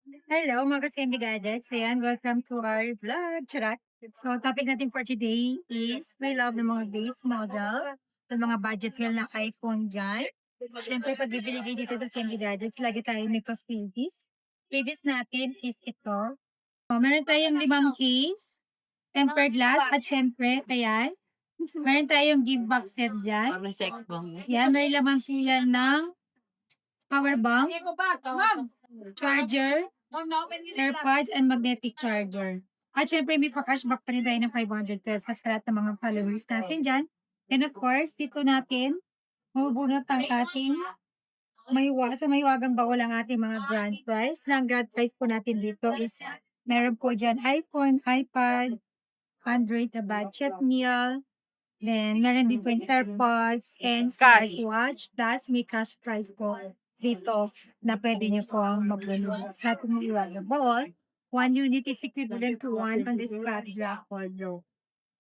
Hello mga ka-Semi-Gadgets. Ayan, welcome to our vlog. Charot. So, topic natin for today is we love ng mga base model, ng mga budget meal na iPhone dyan. Siyempre, pag bibili kayo dito sa Semi-Gadgets, lagi tayo may pa-freebies. Freebies natin is ito. So, meron tayong 5 case, tempered glass, at syempre, ayan, meron tayong give box set dyan. Parang sex bomb. Yan, may lamang po yan ng power bank, charger, AirPods, and magnetic charger. At syempre, may pa-cashback pa rin tayo ng 500 pesos sa lahat ng mga followers natin dyan. And of course, dito natin mabubunot ang ating sa mahiwagang baul ang ating mga grand prize. Na ang grand prize po natin dito is meron po dyan iPhone, iPad, Android na budget meal, then meron din po yung AirPods and smartwatch, plus may cash prize po dito na pwede niyo po magbunod sa ating mahiwagang baul. 1 unit is equivalent to 1 on this flat black wardrobe.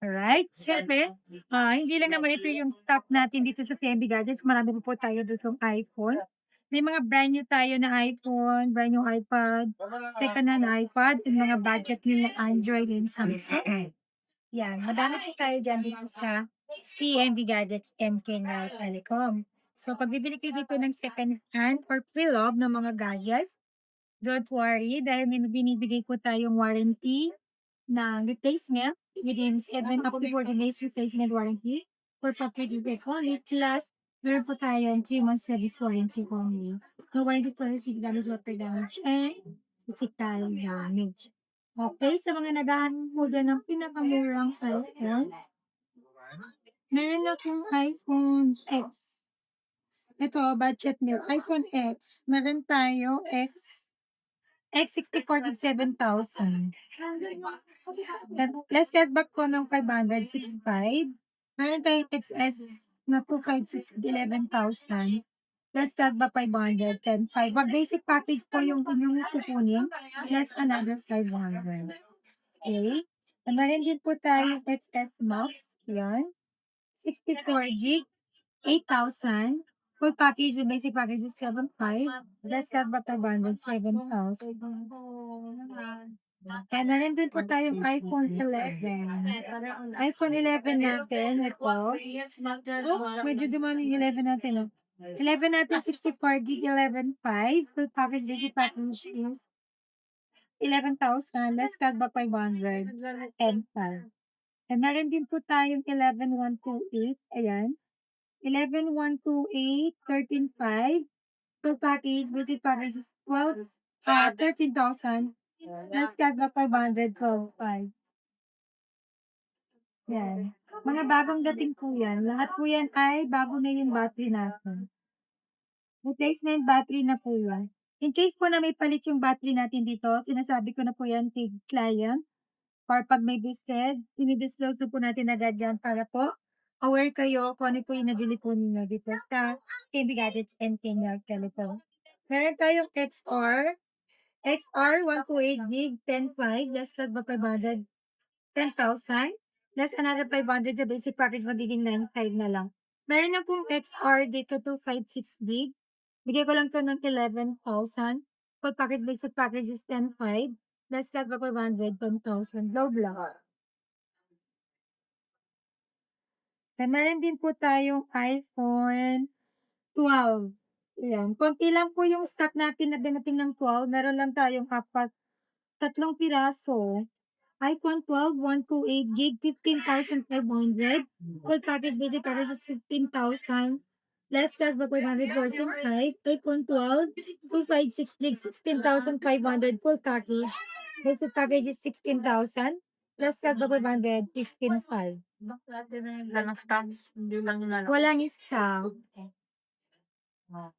Alright? Siyempre, hindi lang naman ito yung stock natin dito sa CMB Gadgets. Marami po tayo dito iPhone. May mga brand new tayo na iPhone, brand new iPad, second hand iPad, and mga budget nila Android and Samsung. Yan, madami po tayo dyan dito sa CMB Gadgets and Kenal Telecom. So, pag bibili kayo dito ng second hand or pre-love ng mga gadgets, don't worry dahil may binibigay po tayong warranty na replacement within 7 up to 14 days replacement warranty for factory defect only. Plus, meron po tayong 3 months service warranty only. No warranty for physical damage, water damage, and physical damage. Okay, sa mga naghahanap mo dyan ng pinakamurang iPhone, meron na kong iPhone X. Ito, budget meal. iPhone X. Meron tayo X64 gig 7,000. Less cashback ko ng 565. Meron tayong XS na 256 11,000. Less cashback 500, 10,500. Pag basic package po yung inyong kukunin, plus another 500. Okay? And meron din po tayo XS Max. Yan. 64 gig, 8,000. Full package, yung basic package is 7,500. Less cashback 500, 7,000. Kaya na rin din po tayong iPhone 11. iPhone 11 natin, ito. Oh, medyo dumami yung 11 natin, no? 11 natin, 64 gig, 11.5. Full package, basic package is 11,000. Less cashback 500. And 5. And na rin din po tayong 11,128. Ayan. 11,128, 13.5. Full package, basic package is 13,000. Less cashback 500, 12.5. Yan. Mga bagong dating po yan. Lahat po yan ay bago na yung battery natin. Replacement battery na po yan. In case po na may palit yung battery natin dito, sinasabi ko na po yan kay client. Or pag may boosted, dinidisclose na po natin agad yan para po aware kayo kung ano po yung nabili po ninyo dito sa KB Gadgets and Kenya Telephone. Meron tayong XR 128 gig 10.5, less cut ba 500, 10,000. Less another 500 sa basic package, magiging 9.5 na lang. Meron na pong XR dito 256 gig. Bigay ko lang to ng 11,000. Full package, basic package is 10.5. Less cut ba 500, 10,000. Low lang. Then, meron din po tayong iPhone 12. Ayan. Konti lang po yung stock natin na dinating ng 12. Meron lang tayong tatlong piraso. iPhone 12, 128 gig, 15,500. Full package, basic package is 15,000. Less cash ba 514.5. iPhone 12, 256 gig, 16,500. Full package. Basic package is 16,000. Less cash ba 500, 15,500. Walang stocks. Hindi lang nila. Walang stock.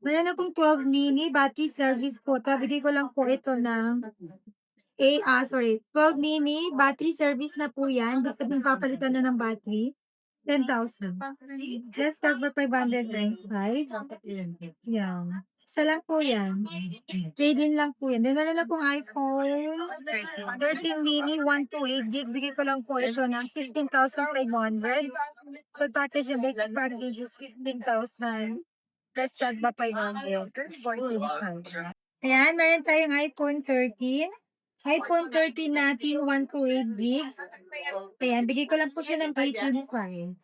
Meron na pong 12 mini battery service po. Bigay ko lang po ito ng 12 mini battery service na po yan. Basta papalitan na ng battery. 10,000. Less cover 595. Yan. Isa lang po yan. Trade-in lang po yan. Then, meron na pong iPhone 13 mini 128 gig. Bigay ko lang po ito ng 15,500. Full package yung basic package is 15,000. Plus chat ba 500? 14,000. Ayan, meron tayong iPhone 13. iPhone 13 natin, 128 gig. Ayan, bigay ko lang po siya ng 18.5.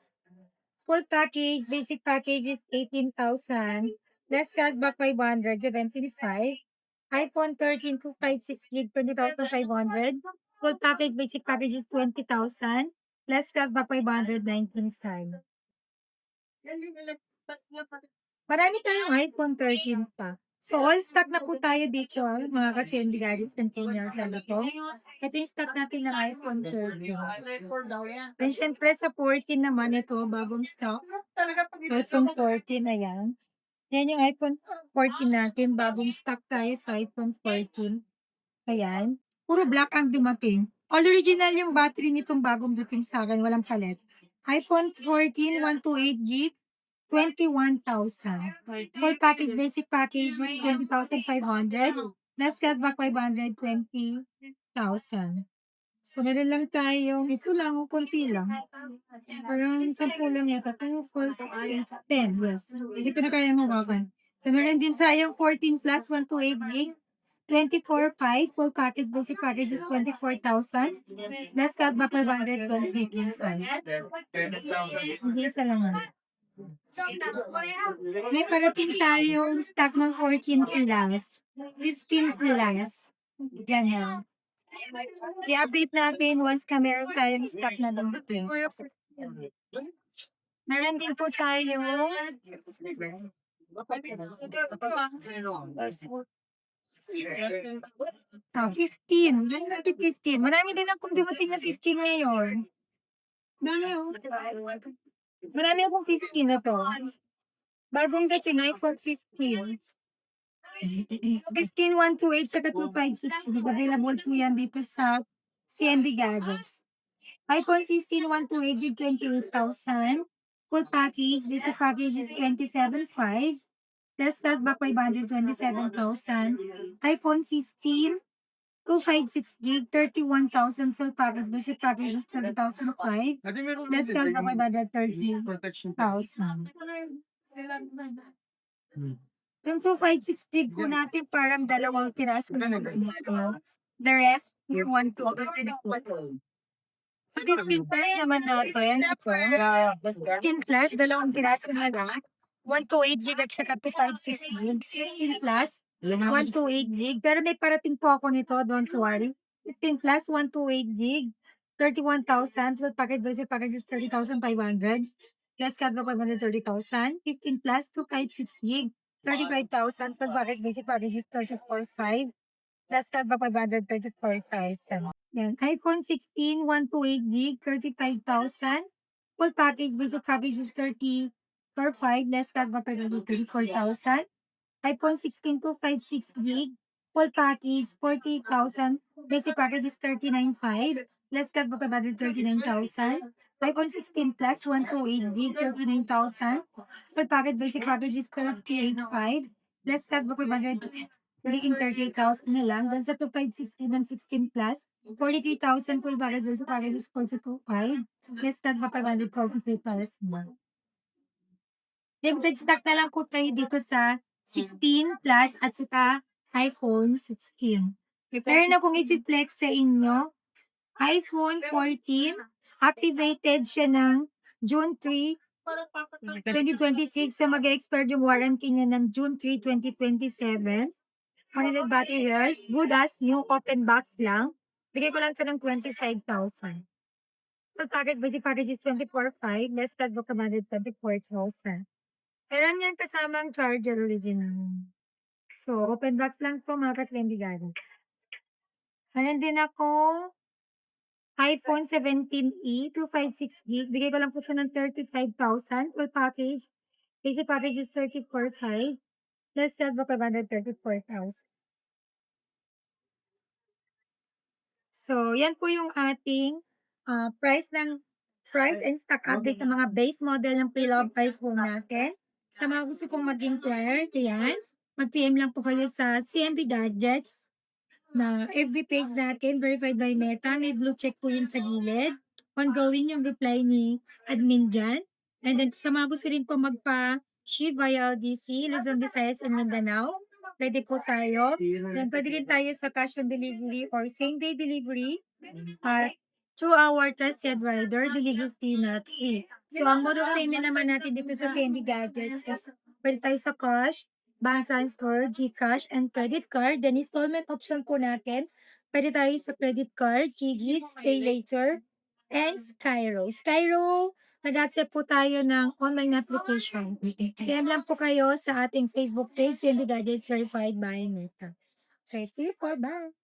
Full package, basic package is 18,000. Less cashback 500, 725. iPhone 13, 256 gig, 20,500. Full package, basic package is 20,000. Less cashback 500, 19,500. Marami tayong iPhone 13 pa. So, all stock na po tayo dito, mga ka-CNB gadgets container na dito. Ito yung stock natin ng iPhone 13. Then, syempre, sa 14 naman ito, bagong stock. iPhone 14, ayan. Yan yung iPhone 14 natin, bagong stock tayo sa iPhone 14. Ayan. Puro black ang dumating. All original yung battery nitong bagong dating sa akin, walang palit. iPhone 14, 128 gig, 21,000. Full package, basic package is 20,500. Less cashback 500, 20,000. So, meron lang tayong, ito lang, kunti lang. Parang 10 lang yata. 2, 4, 6, 8, 10. Yes. Hindi ko na kaya mawakan. So, meron din tayong 14 plus 128 gig. 24.5. Full package, basic package is 24,000. Less cashback 500, 20,000. Hindi isa lang. May parating tayong stock ng 14 plus. 15 plus. Ganyan. I-update natin once ka meron tayong stock na dumating. Meron din po tayo 15. Meron natin 15. Marami din akong dumating na 15 ngayon. Marami akong 15 na to. Bagong dating iPhone 15. 15,128 saka 256. Available po yan dito sa CNB Gadgets. iPhone 15, 128 gig, 28,000. Full package, basic package is 27,500. Less cashback 500, 27,000. iPhone 15, 256 gig, 31,000. Full package, basic package is 30,005. Less cashback 500, 30,000. Yung 256 gig po natin, parang dalawang piraso na nag-ito. The rest, yung 1, 2, sa 15 plus naman natin, ito, 15 plus, dalawang piraso na lang. 128 gig at saka 256 gig. 15 plus, 128 gig. Pero may parating po ako nito, don't worry. 15 plus, 128 gig. 31,000. Full package, basic package is 30,500. Plus cashback 530,000. 15 plus, 256 gig. 35,000. Full package, basic package is 34,500. Plus cashback 534,000. Yan. iPhone 16, 128 gig, 35,000. Full package, basic package is 30 per 5. Less cashback 34,000. iPhone 16, 256 gig. Full package, 40,000. Basic package is 39,500. Less cashback 539,000. iPhone 16 plus, 128 gig, 39,000. Full package, basic package is 38,500. Less cashback 500. Nagiging 38,000 na lang. Then sa 2,560 ng 16 plus, 43,000 full package. Basic package is 42,500. Less card pa 543,000 na. Limited stock na lang po tayo dito sa 16 plus at saka iPhone 16. Meron akong i-flex sa inyo. iPhone 14, activated siya ng June 3, 2026. So mag-expire yung warranty niya ng June 3, 2027. 100 battery health. Good as new open box lang. Bigay ko lang ito ng 25,000. Full package, basic package is 24,500. Less cashback naman 24,000. Meron yan kasamang charger original. So, open box lang po mga kaslendiganos. Meron din ako iPhone 17e, 256 gig. Bigay ko lang po siya ng 35,000. Full package. Basic package is 34,500. Less cashback 534,000. So, yan po yung ating price and stock update ng mga base model ng pre-love iPhone natin. Sa mga gusto pong mag-inquire, yan, mag-PM lang po kayo sa CNB Gadgets na FB page natin, verified by Meta. May blue check po yun sa gilid. Ongoing yung reply ni admin dyan. And then sa mga gusto rin po magpa-ship via LDC, Luzon, Visayas, and Mindanao, Pwede po tayo. Then pwede rin tayo sa cash on delivery or same-day delivery. At 2-hour trusted rider, delivery fee not free. So, ang mode of payment naman natin dito sa CND Gadgets is pwede tayo sa cash, bank transfer, GCash, and credit card. Then, installment option po natin. Pwede tayo sa credit card, Gigits, Pay Later, and Skyro. Skyro, nag-accept po tayo ng online application. PM lang po kayo sa ating Facebook page, CND Gadgets Verified by Meta. Okay, see you for bye!